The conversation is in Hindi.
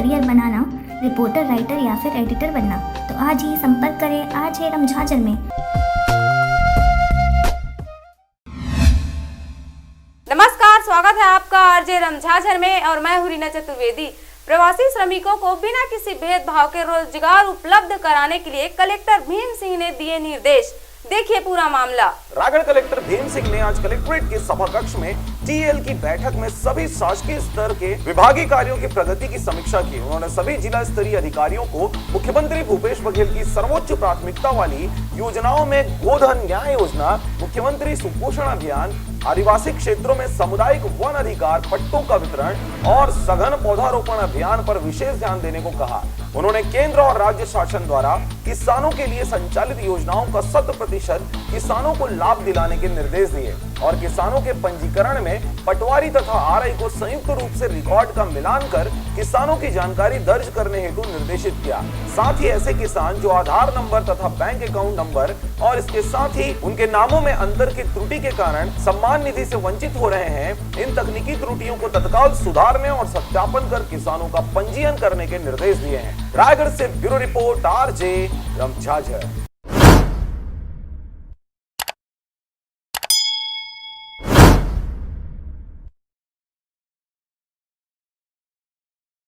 करियर बनाना, रिपोर्टर, राइटर या फिर एडिटर बनना, तो आज ही संपर्क करें आज है रमझाझर में। नमस्कार, स्वागत है आपका आरजे रमझाझर में और मैं हूं रीना चतुर्वेदी। प्रवासी श्रमिकों को बिना किसी भेदभाव के रोजगार उपलब्ध कराने के लिए कलेक्टर भीम सिंह ने दिए निर्देश। देखिए पूरा मामला। रायगढ़ कलेक्टर भीम सिंह ने आज कलेक्ट्रेट के सभा कक्ष में टीएल की बैठक में सभी शासकीय स्तर के विभागीय कार्यों की प्रगति की समीक्षा की। उन्होंने सभी जिला स्तरीय अधिकारियों को मुख्यमंत्री भूपेश बघेल की सर्वोच्च प्राथमिकता वाली योजनाओं में गोधन न्याय योजना, मुख्यमंत्री सुपोषण अभियान, आदिवासी क्षेत्रों में सामुदायिक वन अधिकार पट्टों का वितरण और सघन पौधारोपण अभियान पर विशेष ध्यान देने को कहा। उन्होंने केंद्र और राज्य शासन द्वारा किसानों के लिए संचालित योजनाओं का 100% किसानों को लाभ दिलाने के निर्देश दिए और किसानों के पंजीकरण में पटवारी तथा आरआई को संयुक्त रूप से रिकॉर्ड का मिलान कर किसानों की जानकारी दर्ज करने हेतु निर्देशित किया। साथ ही ऐसे किसान जो आधार नंबर तथा बैंक अकाउंट नंबर और इसके साथ ही उनके नामों में अंतर की त्रुटि के कारण सम्मान निधि से वंचित हो रहे हैं, इन तकनीकी त्रुटियों को तत्काल सुधारने और सत्यापन कर किसानों का पंजीयन करने के निर्देश दिए हैं। रायगढ़ से ब्यूरो रिपोर्ट आरजे रमझाझर।